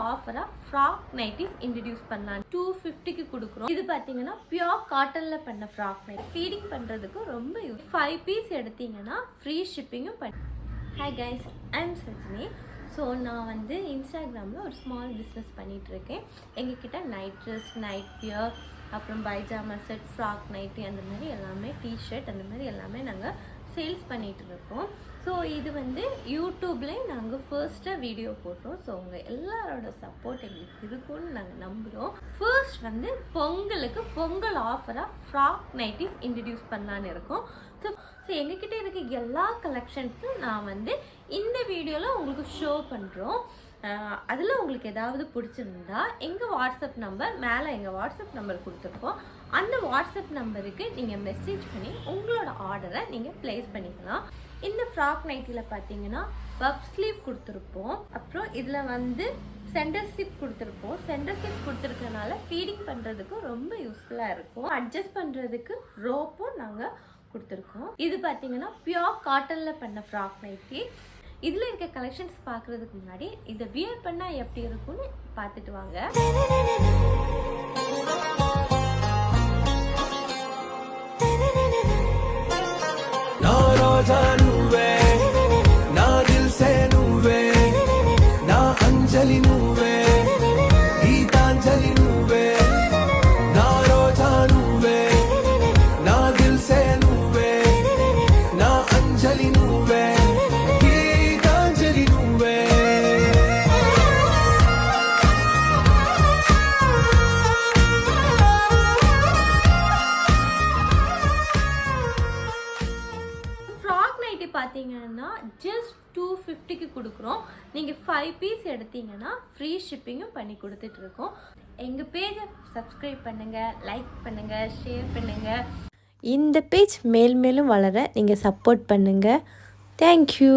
ஆஃபராக frock nighties introduce பண்ணலாம். 250க்கு கொடுக்குறோம். இது பார்த்தீங்கன்னா பியோர் காட்டனில் பண்ண ஃப்ராக் நைட். ஃபீடிங் பண்ணுறதுக்கு ரொம்ப 5 பீஸ் எடுத்தீங்கன்னா ஃப்ரீ ஷிப்பிங்கும் பண்ணி. Hi guys, I'm Sajini. So நான் வந்து இன்ஸ்டாகிராமில் ஒரு ஸ்மால் பிஸ்னஸ் பண்ணிகிட்ருக்கேன். எங்ககிட்ட நைட் ட்ரெஸ், நைட் வியர், அப்புறம் பைஜாமா செட், ஃப்ராக் நைட்டி, அந்த மாதிரி எல்லாமே, டிஷர்ட், அந்த மாதிரி எல்லாமே நாங்கள் சேல்ஸ் பண்ணிகிட்டு இருக்கோம். ஸோ இது வந்து யூடியூப்லேயும் நாங்கள் ஃபர்ஸ்ட்டாக வீடியோ போடுறோம். ஸோ உங்கள் எல்லாரோட சப்போர்ட் எங்களுக்கு இருக்கும்னு நாங்கள் நம்புகிறோம். ஃபர்ஸ்ட் வந்து பொங்கல் ஆஃபராக ஃப்ராக் நைட்டிஸ் இன்ட்ரடியூஸ் பண்ணலான்னு இருக்கோம். ஸோ எங்ககிட்ட இருக்க எல்லா கலெக்ஷன்ஸும் நான் வந்து இந்த வீடியோவில் உங்களுக்கு ஷோ பண்ணுறோம். அதில் உங்களுக்கு ஏதாவது பிடிச்சிருந்தா எங்கள் வாட்ஸ்அப் நம்பர் மேலே எங்கள் வாட்ஸ்அப் நம்பர் கொடுத்துருக்கோம். அந்த வாட்ஸ்அப் நம்பருக்கு நீங்கள் மெசேஜ் பண்ணி உங்களோட ஆர்டரை நீங்கள் ப்ளேஸ் பண்ணிக்கலாம். இந்த ஃப்ராக் நைட்டியில் பார்த்தீங்கன்னா பப் ஸ்லீவ் கொடுத்துருப்போம். அப்புறம் இதில் வந்து சென்டர் சிப் கொடுத்துருப்போம். சென்டர் சிப் கொடுத்துருக்கனால ஃபீடிங் பண்ணுறதுக்கு ரொம்ப யூஸ்ஃபுல்லாக இருக்கும். அட்ஜஸ்ட் பண்ணுறதுக்கு ரோப்பும் நாங்கள் கொடுத்துருக்கோம். இது பார்த்தீங்கன்னா பியோர் காட்டனில் பண்ண ஃப்ராக் நைட்டி. இதில் இருக்க கலெக்ஷன்ஸ் பார்க்குறதுக்கு முன்னாடி இதை வியர் பண்ணால் எப்படி இருக்கும்னு பார்த்துட்டு வாங்க. பார்த்தீங்கன்னா ஜஸ்ட் 250க்கு கொடுக்குறோம். நீங்கள் 5 பீஸ் எடுத்தீங்கன்னா ஃப்ரீ ஷிப்பிங்கும் பண்ணி கொடுத்துட்ருக்கோம். எங்கள் பேஜை சப்ஸ்கிரைப் பண்ணுங்கள், லைக் பண்ணுங்கள், ஷேர் பண்ணுங்கள். இந்த பேஜ் மேலும் வளர நீங்கள் சப்போர்ட் பண்ணுங்கள். தேங்க்யூ.